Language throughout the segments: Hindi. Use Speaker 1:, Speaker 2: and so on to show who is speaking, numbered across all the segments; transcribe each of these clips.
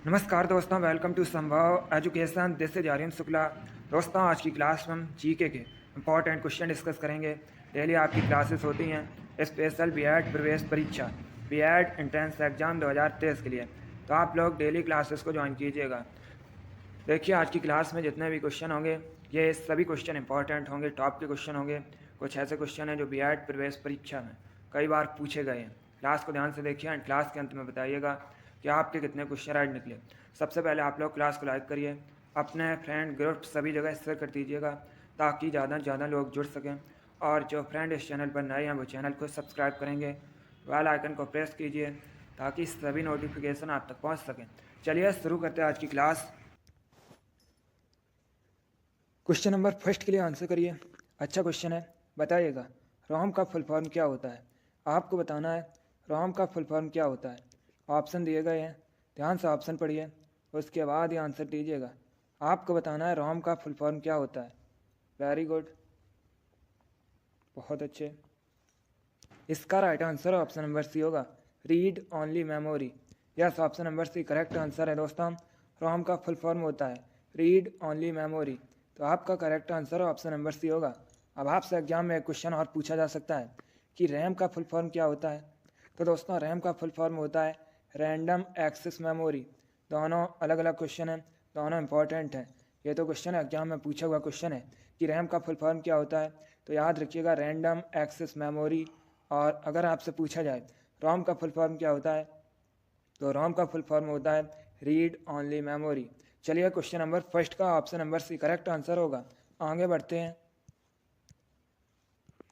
Speaker 1: नमस्कार दोस्तों, welcome to Sambhav education. This is Aryan Shukla. दोस्तों, आज की क्लास में हम जीके के इंपॉर्टेंट क्वेश्चन डिस्कस करेंगे। डेली आपकी क्लासेस होती हैं स्पेशल बीएड प्रवेश परीक्षा, बीएड एंट्रेंस एग्जाम 2023 के लिए। तो आप लोग डेली क्लासेस को ज्वाइन कीजिएगा। देखिए, आज की क्लास में जितने भी क्वेश्चन होंगे, ये सभी क्वेश्चन इंपॉर्टेंट होंगे, टॉप के क्वेश्चन होंगे। कुछ ऐसे क्वेश्चन हैं जो बीएड प्रवेश परीक्षा में कई बार पूछे गए हैं। क्लास को ध्यान से देखिए एंड क्लास के अंत में बताइएगा कि आपके कितने क्वेश्चन राइट निकले। सबसे पहले आप लोग क्लास को लाइक करिए, अपने फ्रेंड ग्रुप सभी जगह शेयर कर दीजिएगा ताकि ज़्यादा से ज़्यादा लोग जुड़ सकें। और जो फ्रेंड इस चैनल पर नए हैं वो चैनल को सब्सक्राइब करेंगे, बेल आइकन को प्रेस कीजिए ताकि सभी नोटिफिकेशन आप तक पहुंच सकें। चलिए शुरू करते हैं आज की क्लास। क्वेश्चन नंबर फर्स्ट के लिए आंसर करिए। अच्छा क्वेश्चन है, बताइएगा रोम का फुल फॉर्म क्या होता है। आपको बताना है रोम का फुल फॉर्म क्या होता है। ऑप्शन दिए गए हैं, ध्यान से ऑप्शन पढ़िए, उसके बाद ये आंसर दीजिएगा। आपको बताना है रोम का फुल फॉर्म क्या होता है। वेरी गुड, बहुत अच्छे। इसका right answer option number C होगा, read only memory. Yes, option number C correct answer है दोस्तों। रोम का फुल फॉर्म होता है रीड ओनली मेमोरी। तो आपका correct answer option number C होगा। अब आपसे एग्जाम में एक क्वेश्चन और पूछा जा सकता है कि रैम का फुल फॉर्म क्या होता है। तो दोस्तों, रैम का फुल फॉर्म होता है रैंडम एक्सेस मेमोरी। दोनों अलग अलग क्वेश्चन हैं, दोनों इंपॉर्टेंट हैं। ये तो क्वेश्चन है, एग्जाम में पूछा हुआ क्वेश्चन है कि रैम का फुल फॉर्म क्या होता है। तो याद रखिएगा रैंडम एक्सेस मेमोरी। और अगर आपसे पूछा जाए रोम का फुल फॉर्म क्या होता है, तो रोम का फुल फॉर्म होता है रीड ओनली मेमोरी। चलिए, क्वेश्चन नंबर फर्स्ट का option number C correct answer होगा। आगे बढ़ते हैं,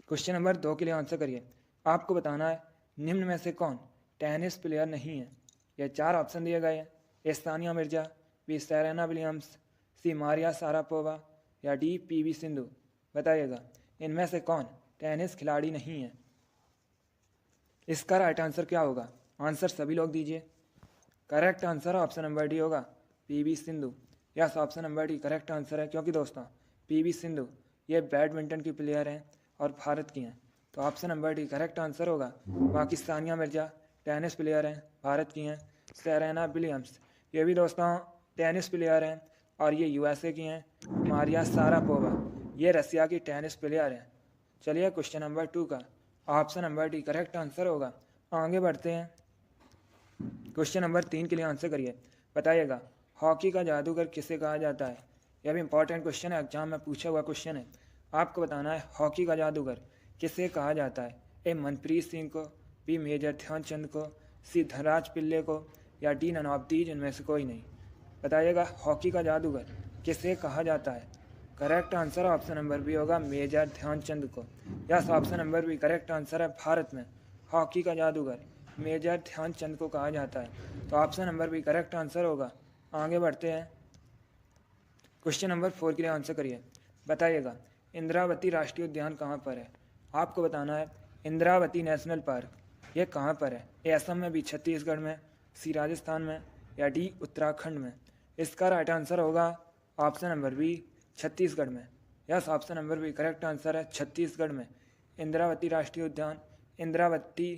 Speaker 1: क्वेश्चन नंबर 2 के लिए आंसर करिए। आपको बताना है निम्न में से कौन टेनिस प्लेयर नहीं है। ये 4 ऑप्शन दिए गए हैं, A Sania Mirza, B Serena Williams, C Maria Sharapova या डी पीवी सिंधु। बताइएगा इनमें से कौन टेनिस खिलाड़ी नहीं है। इसका राइट आंसर क्या होगा, आंसर सभी लोग दीजिए। Correct answer option number D होगा, PV Sindhu. Yes, option number D correct answer है, क्योंकि दोस्तों पीवी सिंधु ये बैडमिंटन की प्लेयर हैं और भारत की हैं। तो option number D correct answer होगा। बाकी सानिया मिर्जा टेनिस प्लेयर हैं, भारत की हैं। सेरेना विलियम्स ये भी दोस्तों टेनिस प्लेयर हैं और ये यूएसए की हैं। मारिया सारापोवा ये रसिया की टेनिस प्लेयर हैं। चलिए, क्वेश्चन नंबर 2 का option number D correct answer होगा। आगे बढ़ते हैं, क्वेश्चन नंबर 3 के लिए आंसर करिए। बताइएगा हॉकी का जादूगर किसे कहा जाता है। यह भी इंपॉर्टेंट क्वेश्चन है, एग्जाम में पूछा हुआ क्वेश्चन है। आपको बताना है हॉकी का जादूगर किसे कहा जाता है। ए मनप्रीत सिंह को, बी मेजर ध्यानचंद को, सी धनराज पिल्ले को या डी नन ऑफ दीज इनमें से कोई नहीं। बताइएगा हॉकी का जादूगर किसे कहा जाता है। Correct answer option number B होगा, मेजर ध्यानचंद को। Yes, option number B correct answer है। भारत में हॉकी का जादूगर मेजर ध्यानचंद को कहा जाता है। तो option number B correct answer होगा। आगे बढ़ते हैं, क्वेश्चन नंबर 4 के लिए आंसर करिए। बताइएगा इंद्रावती राष्ट्रीय उद्यान कहाँ पर है। आपको बताना है इंद्रावती नेशनल पार्क ये कहाँ पर है। ए असम में, बी छत्तीसगढ़ में, सी राजस्थान में या डी उत्तराखंड में। इसका राइट आंसर होगा ऑप्शन नंबर बी, छत्तीसगढ़ में। Yes, option number B correct answer है, छत्तीसगढ़ में इंद्रावती राष्ट्रीय उद्यान, इंद्रावती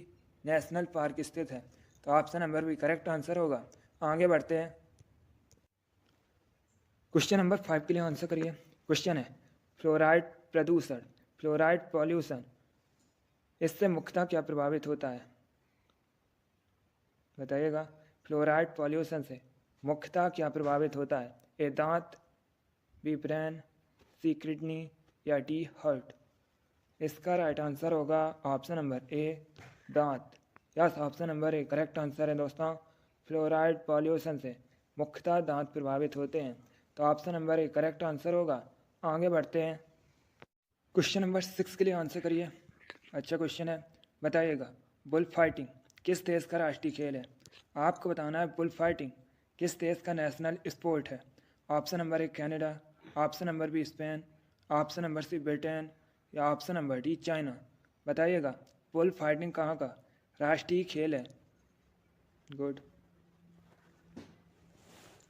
Speaker 1: नेशनल पार्क स्थित है। तो option number B correct answer होगा। आगे बढ़ते हैं, क्वेश्चन नंबर 5 के लिए आंसर करिए। क्वेश्चन है फ्लोराइड प्रदूषण, फ्लोराइड पॉल्यूशन, इससे मुख्यतः क्या प्रभावित होता है। बताइएगा फ्लोराइड पॉल्यूशन से मुख्यतः क्या प्रभावित होता है। ए दांत, बी ब्रेन, सी किडनी या डी हार्ट। इसका राइट आंसर होगा ऑप्शन नंबर ए, दांत। Yes, option number A correct answer है दोस्तों। फ्लोराइड पॉल्यूशन से मुख्यतः दांत प्रभावित होते हैं। तो option number A correct answer होगा। आगे बढ़ते हैं, क्वेश्चन नंबर 6 के लिए आंसर करिए। अच्छा क्वेश्चन है, बताइएगा बुल फाइटिंग किस देश का राष्ट्रीय खेल है। आपको बताना है बुल फाइटिंग किस देश का नेशनल स्पोर्ट है। Option number A Canada, option number B Spain, option number C Britain या ऑप्शन नंबर डी चाइना। बताइएगा बुल फाइटिंग कहाँ का राष्ट्रीय खेल है। गुड,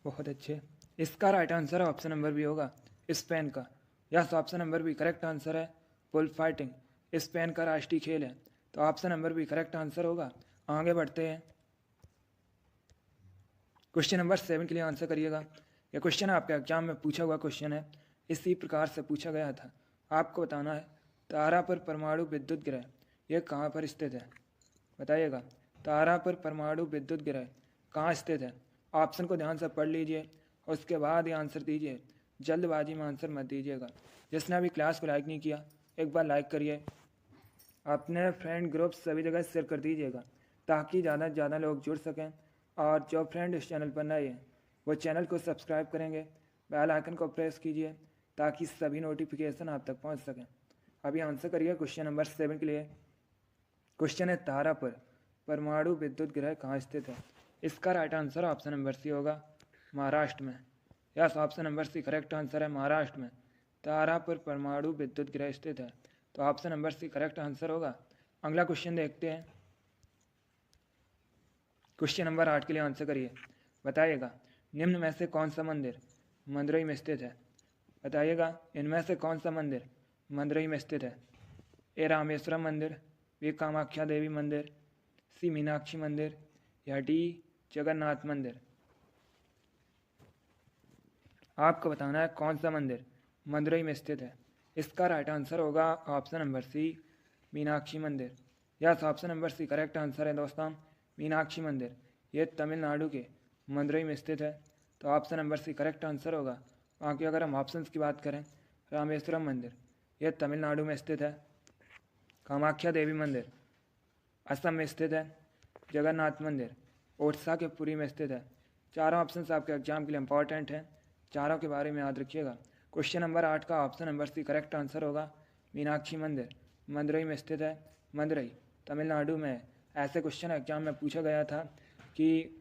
Speaker 1: बहुत अच्छे। इसका right answer option number B होगा, स्पेन का। Yes, option number B correct answer है। बुल फाइटिंग स्पेन का राष्ट्रीय खेल है। तो option number B correct answer होगा। आगे बढ़ते हैं, क्वेश्चन नंबर 7 के लिए आंसर करिएगा। यह क्वेश्चन आपके एग्जाम में पूछा हुआ क्वेश्चन है, इसी प्रकार से पूछा गया था। आपको बताना है तारा पर परमाणु विद्युत ग्रह यह कहाँ पर स्थित है, बताइएगा। तारा पर परमाणु विद्युत ग्रह कहाँ स्थित है? ऑप्शन को ध्यान से पढ़ लीजिए और उसके बाद ये आंसर दीजिए। जल्दबाजी में आंसर मत दीजिएगा। जिसने अभी क्लास को लाइक नहीं किया एक बार लाइक करिए, अपने फ्रेंड ग्रुप सभी जगह शेयर कर दीजिएगा ताकि ज़्यादा से ज़्यादा लोग जुड़ सकें। और जो फ्रेंड इस चैनल पर नए हैं वो चैनल को सब्सक्राइब करेंगे, बेल आइकन को प्रेस कीजिए ताकि सभी नोटिफिकेशन आप तक पहुंच सकें। अभी आंसर करिए क्वेश्चन नंबर 7 के लिए। क्वेश्चन है तारा पर परमाणु विद्युत ग्रह कहाँ स्थित है? इसका right answer option number C होगा, महाराष्ट्र में। Yes, option number C correct answer है, महाराष्ट्र में तारा पर परमाणु विद्युत ग्रह स्थित है। तो option number C correct answer होगा। अगला क्वेश्चन देखते हैं। क्वेश्चन नंबर 8 के लिए आंसर करिए, बताइएगा। निम्न में से कौन सा मंदिर मदुरई में स्थित है? बताइएगा इनमें से कौन सा मंदिर मदुरई में स्थित है? ए रामेश्वरम मंदिर, बी कामाख्या देवी मंदिर, सी मीनाक्षी मंदिर या डी जगन्नाथ मंदिर। आपको बताना है कौन सा मंदिर मदुरई में स्थित है। इसका राइट आंसर होगा ऑप्शन नंबर सी मीनाक्षी मंदिर। Yes, option number C correct answer है दोस्तों, मीनाक्षी मंदिर। ये तमिलनाडु के मदुरई में स्थित है। तो option number C correct answer होगा। बाकी अगर हम ऑप्शंस की बात करें, रामेश्वरम मंदिर यह तमिलनाडु में स्थित है, कामाख्या देवी मंदिर असम में स्थित है, जगन्नाथ मंदिर ओडिशा के पुरी में स्थित है। चारों ऑप्शंस आपके एग्जाम के लिए इंपॉर्टेंट हैं, चारों के बारे में याद रखिएगा। क्वेश्चन नंबर 8 का option number C correct answer होगा, मीनाक्षी मंदिर मदुरई में स्थित है। मदुरई तमिलनाडु में है। ऐसे क्वेश्चन एग्जाम में पूछा गया था कि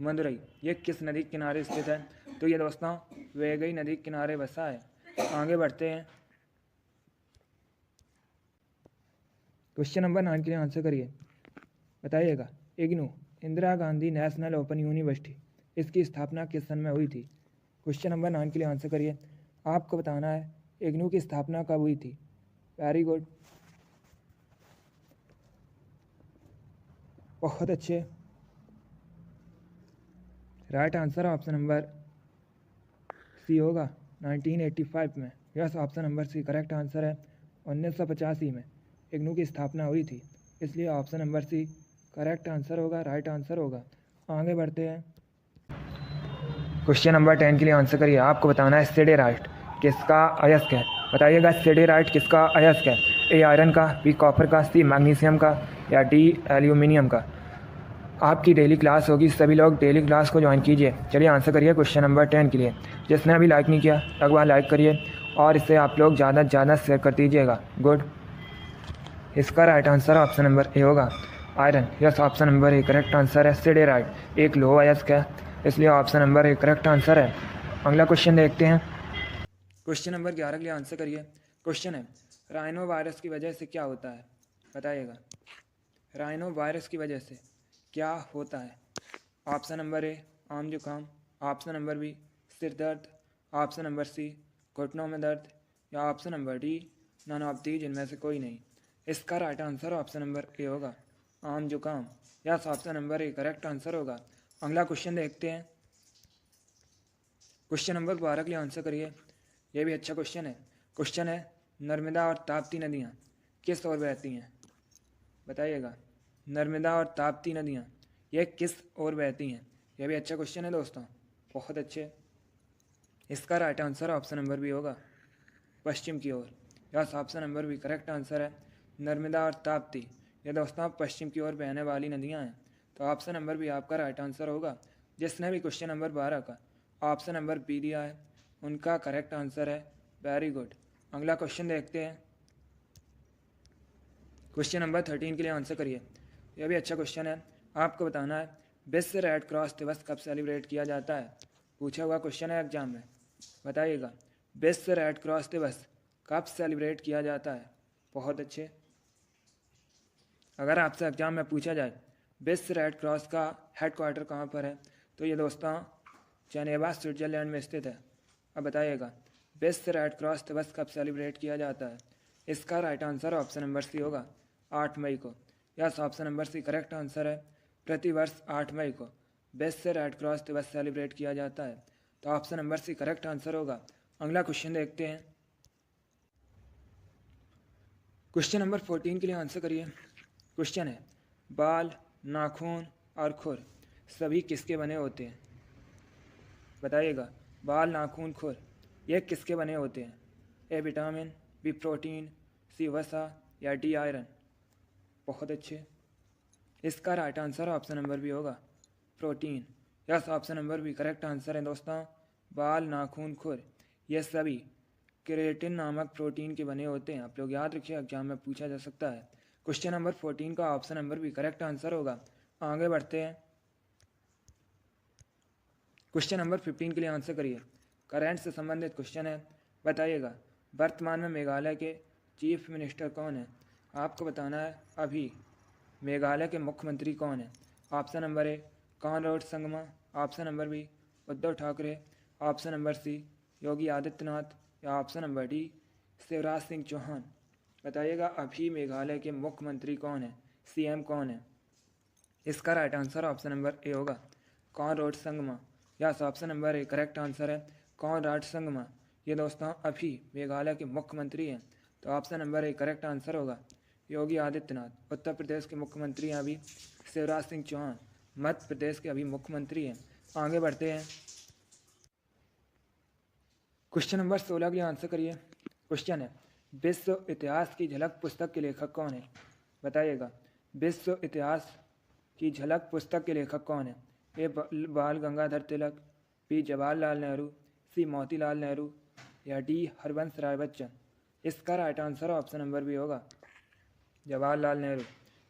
Speaker 1: मदुरई ये किस नदी के किनारे स्थित है, तो ये दोस्तों वैगई नदी के किनारे बसा है। आगे बढ़ते हैं। क्वेश्चन नंबर 9 के लिए आंसर करिए, बताइएगा। IGNOU Indira Gandhi national open university इसकी स्थापना किस सन में हुई थी? क्वेश्चन नंबर 9 के लिए आंसर करिए। आपको बताना है इग्नू की स्थापना कब हुई थी। वेरी गुड, बहुत अच्छे। Right answer option number C होगा, 1985 में। Yes, option number C correct answer है। 1985 में इग्नू की स्थापना हुई थी, इसलिए option number C correct answer होगा, राइट आंसर होगा। आगे बढ़ते हैं। क्वेश्चन नंबर 10 के लिए आंसर करिए। आपको बताना है सिडेराइट किसका अयस्क है? बताइएगा सिडेराइट किसका अयस्क है। ए आयरन का, बी कॉपर का, सी मैग्नीशियम का या डी एल्यूमिनियम का। आपकी डेली क्लास होगी, सभी लोग डेली क्लास को ज्वाइन कीजिए। चलिए आंसर करिए क्वेश्चन नंबर 10 के लिए। जिसने अभी लाइक नहीं किया एक बार लाइक करिए और इसे आप लोग ज़्यादा से ज़्यादा शेयर कर दीजिएगा। गुड, इसका right answer option number A होगा, iron. Yes, option number A correct answer है। सिडेराइट एक लोह अयस्क है, इसलिए option number A correct answer है। अगला क्वेश्चन देखते हैं। क्वेश्चन नंबर 11 के लिए आंसर करिए। क्वेश्चन है राइनो वायरस की वजह से क्या होता है? बताइएगा राइनो वायरस की वजह से क्या होता है। ऑप्शन नंबर ए आम जुकाम, ऑप्शन नंबर बी सिर दर्द, ऑप्शन नंबर सी घुटनों में दर्द या option number D none of these इनमें से कोई नहीं। इसका right answer option number A होगा, आम जुकाम। Yes, option number A correct answer होगा। अगला क्वेश्चन देखते हैं। क्वेश्चन नंबर 12 के लिए आंसर करिए। यह भी अच्छा क्वेश्चन है। क्वेश्चन है नर्मदा और ताप्ती नदियाँ किस ओर बहती हैं? बताइएगा नर्मदा और ताप्ती नदियाँ ये किस ओर बहती हैं? यह भी अच्छा क्वेश्चन है दोस्तों, बहुत अच्छे। इसका right answer option number B होगा, पश्चिम की ओर। Yes, option number B correct answer है। नर्मदा और ताप्ती ये दोस्तों पश्चिम की ओर बहने वाली नदियाँ हैं। तो ऑप्शन नंबर बी आपका राइट आंसर होगा। जिसने भी क्वेश्चन नंबर 12 का ऑप्शन नंबर बी दिया है उनका करेक्ट आंसर है। Very good. अगला क्वेश्चन देखते हैं। क्वेश्चन नंबर 13 के लिए आंसर करिए। यह भी अच्छा क्वेश्चन है। आपको बताना है विश्व रेड क्रॉस दिवस कब सेलिब्रेट किया जाता है? पूछा हुआ क्वेश्चन है एग्जाम में। बताइएगा विश्व रेड क्रॉस दिवस कब सेलिब्रेट किया जाता है? बहुत अच्छे। अगर आपसे एग्जाम में पूछा जाए विश्व रेड क्रॉस का हेडक्वार्टर कहाँ पर है, तो ये दोस्तों जेनेवा स्विट्जरलैंड में स्थित है। अब बताइएगा विश्व रेड क्रॉस दिवस कब सेलिब्रेट किया जाता है? इसका right answer option number C होगा, 8 मई को। Yes, option number C correct answer है। प्रतिवर्ष 8 मई को बेस्ट से रेड क्रॉस दिवस सेलिब्रेट किया जाता है? तो option number C correct answer होगा। अगला क्वेश्चन देखते हैं। क्वेश्चन नंबर 14 के लिए आंसर करिए। क्वेश्चन है, बाल, नाखून और खुर सभी किसके बने होते हैं? बताइएगा, बाल, नाखून, खुर ये किसके बने होते हैं? A vitamin, B protein, C वसा या डी आयरन? बहुत अच्छे। इसका right answer option number B होगा, protein. Yes, option number B correct answer है दोस्तों। बाल, नाखून, खुर ये सभी केराटिन नामक प्रोटीन के बने होते हैं। आप लोग याद रखिए, एग्जाम में पूछा जा सकता है। क्वेश्चन नंबर 14 का option number B correct answer होगा। आगे बढ़ते हैं। क्वेश्चन नंबर 15 के लिए आंसर करिए। करंट से संबंधित क्वेश्चन है। बताइएगा, वर्तमान में मेघालय के चीफ मिनिस्टर कौन है? आपको बताना है अभी मेघालय के मुख्यमंत्री कौन है। Option number A Conrad Sangma, option number B Uddhav Thackeray, option number C Yogi Adityanath या option number D Shivraj Singh Chouhan? बताइएगा, अभी मेघालय के मुख्यमंत्री कौन है, सीएम कौन है? इसका right answer option number A होगा, Conrad Sangma. Yes, option number A correct answer है, कॉनराड संगमा। ये दोस्तों अभी मेघालय के मुख्यमंत्री हैं। तो option number A correct answer होगा। योगी आदित्यनाथ उत्तर प्रदेश के मुख्यमंत्री हैं अभी, शिवराज सिंह चौहान मध्य प्रदेश के अभी मुख्यमंत्री हैं। आगे बढ़ते हैं। क्वेश्चन नंबर 16 के लिए आंसर करिए। क्वेश्चन है, विश्व इतिहास की झलक पुस्तक के लेखक कौन है? बताइएगा, विश्व इतिहास की झलक पुस्तक के लेखक कौन है? A Bal Gangadhar Tilak, B Jawaharlal Nehru, C Motilal Nehru या डी हरवंश राय बच्चन? इसका right answer option number B होगा, Jawaharlal Nehru.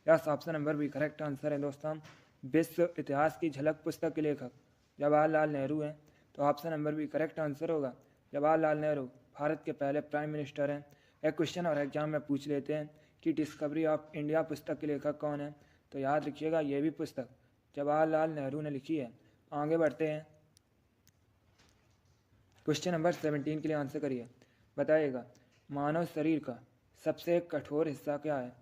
Speaker 1: Yes, option number B correct answer है दोस्तों। विश्व इतिहास की झलक पुस्तक के लेखक जवाहरलाल नेहरू हैं। तो option number B correct answer होगा, जवाहरलाल नेहरू भारत के पहले प्राइम मिनिस्टर हैं। एक क्वेश्चन और एग्जाम में पूछ लेते हैं कि डिस्कवरी ऑफ इंडिया पुस्तक के लेखक कौन है? तो याद रखिएगा, ये भी पुस्तक जवाहरलाल नेहरू ने लिखी है। आगे बढ़ते हैं। क्वेश्चन नंबर 17 के लिए आंसर करिए। बताइएगा, मानव शरीर का सबसे कठोर हिस्सा क्या है?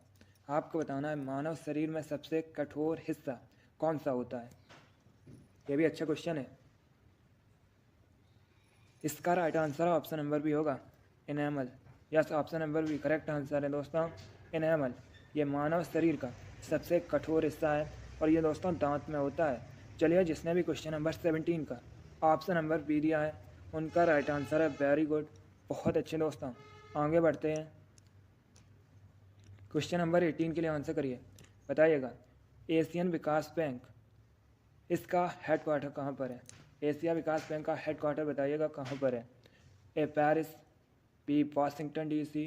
Speaker 1: आपको बताना है मानव शरीर में सबसे कठोर हिस्सा कौन सा होता है। ये भी अच्छा क्वेश्चन है। इसका right answer option number B होगा, enamel. Yes, option number B correct answer है दोस्तों, एनेमल। ये मानव शरीर का सबसे कठोर हिस्सा है और ये दोस्तों दांत में होता है। चलिए, जिसने भी क्वेश्चन नंबर 17 का ऑप्शन नंबर बी दिया है उनका राइट आंसर है। वेरी गुड, बहुत अच्छे दोस्तों। आगे बढ़ते हैं। क्वेश्चन नंबर 18 के लिए आंसर करिए। बताइएगा, एशियन विकास बैंक इसका हेडक्वार्टर कहाँ पर है? एशिया विकास बैंक का हेडक्वार्टर बताइएगा कहाँ पर है। ए पेरिस, बी वाशिंगटन डीसी,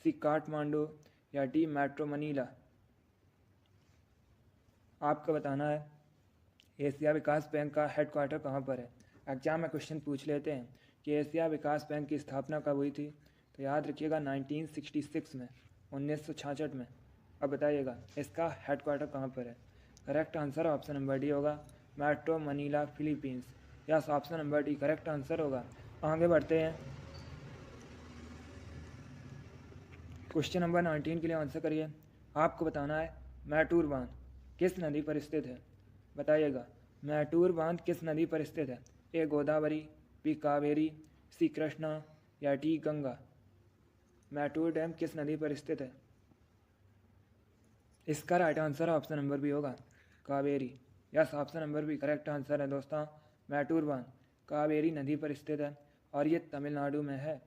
Speaker 1: सी काठमांडू या डी मेट्रो मनीला? आपको बताना है एशिया विकास बैंक का हेडक्वार्टर कहाँ पर है। एग्जाम में क्वेश्चन पूछ लेते हैं कि एशिया विकास बैंक की स्थापना कब हुई थी। तो याद रखिएगा 1966 में, 1966 में। अब बताइएगा इसका हेडक्वार्टर कहाँ पर है। Correct answer option number D होगा, metro Manila Philippines. Yes, option number D correct answer होगा। आगे बढ़ते हैं। क्वेश्चन नंबर 19 के लिए आंसर करिए। आपको बताना है मैटूर बांध किस नदी पर स्थित है। बताइएगा, मैटूर बांध किस नदी पर स्थित है। ए गोदावरी, बी कावेरी, सी कृष्णा या डी गंगा? मैटूर डैम किस नदी पर स्थित है? इसका right answer option number B होगा, Kaveri. Yes, option number B correct answer है दोस्तों। मैटूर बांध कावेरी नदी पर स्थित है और ये तमिलनाडु में है।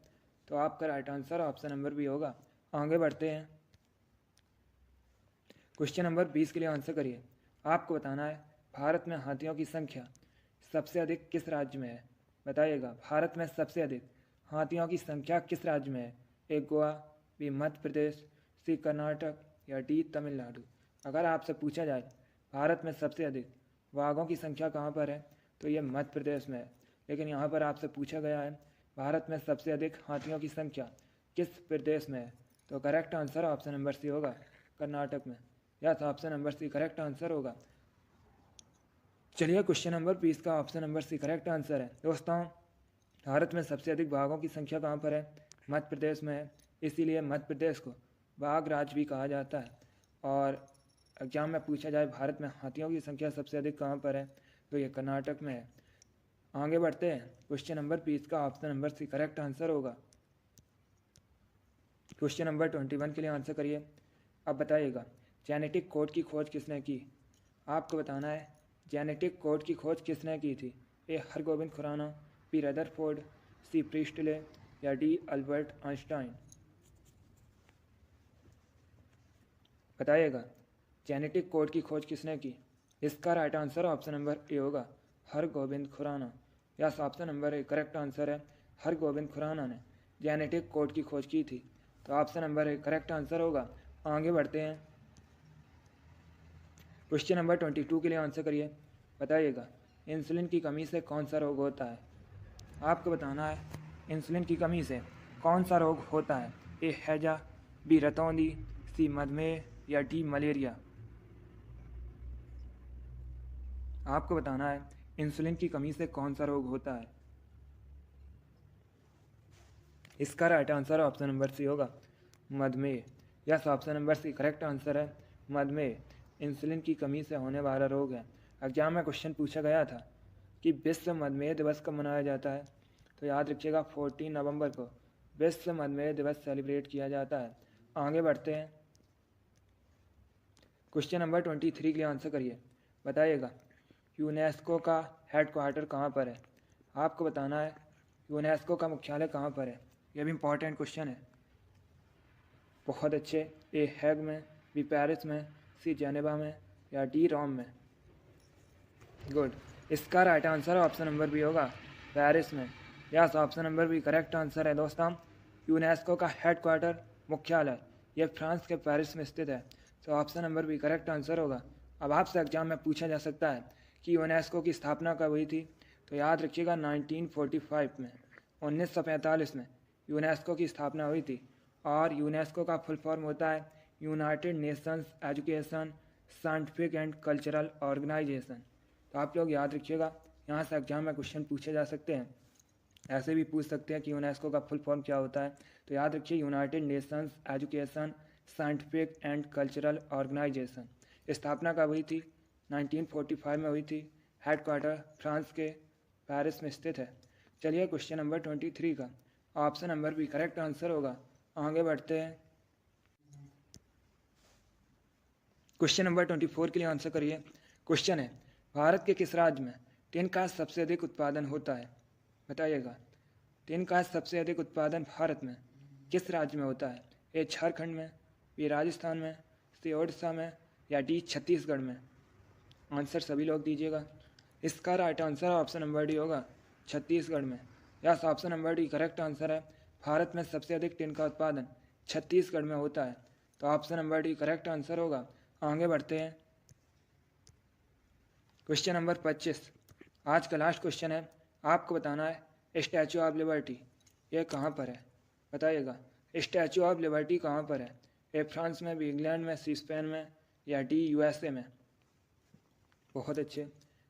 Speaker 1: तो आपका right answer option number B होगा। आगे बढ़ते हैं। क्वेश्चन नंबर 20 के लिए आंसर करिए। आपको बताना है भारत में हाथियों की संख्या सबसे अधिक किस राज्य में है। बताइएगा, भारत में सबसे अधिक हाथियों की संख्या किस राज्य में है। ए गोवा, बी मध्य प्रदेश, सी कर्नाटक या डी तमिलनाडु? अगर आपसे पूछा जाए भारत में सबसे अधिक बाघों की संख्या कहाँ पर है, तो ये मध्य प्रदेश में है। लेकिन यहाँ पर आपसे पूछा गया है भारत में सबसे अधिक हाथियों की संख्या किस प्रदेश में है। तो correct answer option number C होगा, कर्नाटक में। Yes, option number C correct answer होगा। चलिए, क्वेश्चन नंबर 20 का option number C correct answer है दोस्तों। भारत में सबसे अधिक बाघों की संख्या कहाँ पर है? मध्य प्रदेश में है। इसीलिए मध्य प्रदेश को बाघ राज्य भी कहा जाता है। और एग्जाम में पूछा जाए भारत में हाथियों की संख्या सबसे अधिक कहाँ पर है, तो ये कर्नाटक में है। आगे बढ़ते हैं। क्वेश्चन नंबर 20 का option number C correct answer होगा। क्वेश्चन नंबर 21 के लिए आंसर करिए। अब बताइएगा जेनेटिक कोड की खोज किसने की। आपको बताना है जेनेटिक कोड की खोज किसने की थी। A Hargobind Khorana, B Rutherford, C Priestley या डी अल्बर्ट आइंस्टाइन। बताइएगा जेनेटिक कोड की खोज किसने की। इसका right answer option number A होगा Hargobind Khorana. Yes, option number A correct answer है। हरगोबिंद खुराना ने जेनेटिक कोड की खोज की थी, तो option number A correct answer होगा। आगे बढ़ते हैं। क्वेश्चन नंबर 22 के लिए आंसर करिए। बताइएगा इंसुलिन की कमी से कौन सा रोग होता है। आपको बताना है इंसुलिन की कमी से कौन सा रोग होता है। ए हैजा, बी रतौंधी, सी मधुमेह या डी मलेरिया। आपको बताना है इंसुलिन की कमी से कौन सा रोग होता है। इसका right answer option number C होगा मधुमेह। Yes, option number C correct answer है मधुमेह। इंसुलिन की कमी से होने वाला रोग है। एग्जाम में क्वेश्चन पूछा गया था कि विश्व मधुमेह दिवस कब मनाया जाता है, तो याद रखिएगा 14 नवंबर को विश्व मधुमेह दिवस सेलिब्रेट किया जाता है। आगे बढ़ते हैं। क्वेश्चन नंबर 23 के लिए आंसर करिए। बताइएगा यूनेस्को का हेडक्वार्टर कहाँ पर है। आपको बताना है यूनेस्को का मुख्यालय कहाँ पर है। यह भी इम्पॉर्टेंट क्वेश्चन है। बहुत अच्छे। ए हैग में, बी पेरिस में, सी जेनेवा में या डी रोम में। गुड। इसका right answer option number B होगा पेरिस में। Yes, option number B correct answer है दोस्तों। यूनेस्को का हेडक्वार्टर मुख्यालय यह फ्रांस के पेरिस में स्थित है, तो option number B correct answer होगा। अब आपसे एग्जाम में पूछा जा सकता है कि यूनेस्को की स्थापना कब हुई थी, तो याद रखिएगा 1945 में 1945 में यूनेस्को की स्थापना हुई थी। और यूनेस्को का फुल फॉर्म होता है United Nations Education Scientific and Cultural Organisation. तो आप लोग याद रखिएगा, यहाँ से एग्जाम में क्वेश्चन पूछे जा सकते हैं। ऐसे भी पूछ सकते हैं कि यूनेस्को का फुल फॉर्म क्या होता है, तो याद रखिए United Nations Education Scientific and Cultural Organisation. स्थापना कब हुई थी, 1945 में हुई थी। हेडक्वार्टर फ्रांस के पेरिस में स्थित है। चलिए क्वेश्चन नंबर 23 का ऑप्शन नंबर भी करेक्ट आंसर होगा। आगे बढ़ते हैं। क्वेश्चन नंबर 24 के लिए आंसर करिए। क्वेश्चन है भारत के किस राज्य में टिन का सबसे अधिक उत्पादन होता है। बताइएगा टिन का सबसे अधिक उत्पादन भारत में किस राज्य में होता है। ए झारखंड में, बी राजस्थान में, सी ओडिशा में या डी छत्तीसगढ़ में। आंसर सभी लोग दीजिएगा। इसका right answer option number D होगा छत्तीसगढ़ में। Yes, option number D correct answer है। भारत में सबसे अधिक टिन का उत्पादन छत्तीसगढ़ में होता है, तो option number D correct answer होगा। आगे बढ़ते हैं। क्वेश्चन नंबर 25 आज का लास्ट क्वेश्चन है। आपको बताना है स्टैचू ऑफ लिबर्टी ये कहाँ पर है। बताइएगा स्टैचू ऑफ लिबर्टी कहाँ पर है। ए फ्रांस में, बी इंग्लैंड में, सी स्पेन में या डी यूएसए में। बहुत अच्छे।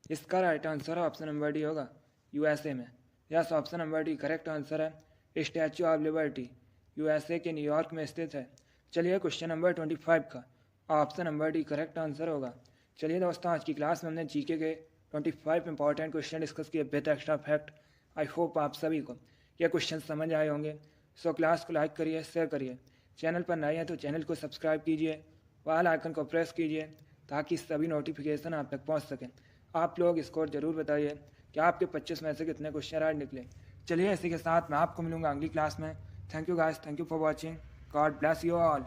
Speaker 1: इसका right answer option number D होगा यूएसए में। Yes, option number D correct answer है। स्टैचू ऑफ लिबर्टी यूएसए के न्यूयॉर्क में स्थित है। चलिए क्वेश्चन नंबर 25 का option number D correct answer होगा। चलिए दोस्तों, आज की क्लास में हमने जीके के 25 इंपॉर्टेंट क्वेश्चन डिस्कस किए with extra fact. I hope आप सभी को ये क्वेश्चन समझ आए होंगे। सो क्लास को लाइक करिए, शेयर करिए। चैनल पर नए हैं तो चैनल को सब्सक्राइब कीजिए, वाल आइकन को प्रेस कीजिए ताकि सभी नोटिफिकेशन आप तक पहुंच सकें। आप लोग स्कोर जरूर बताइए कि आपके 25 में से कितने क्वेश्चन राइट निकले। चलिए इसी के साथ मैं आपको मिलूंगा अगली क्लास में। Thank you guys, thank you for watching. God bless you all.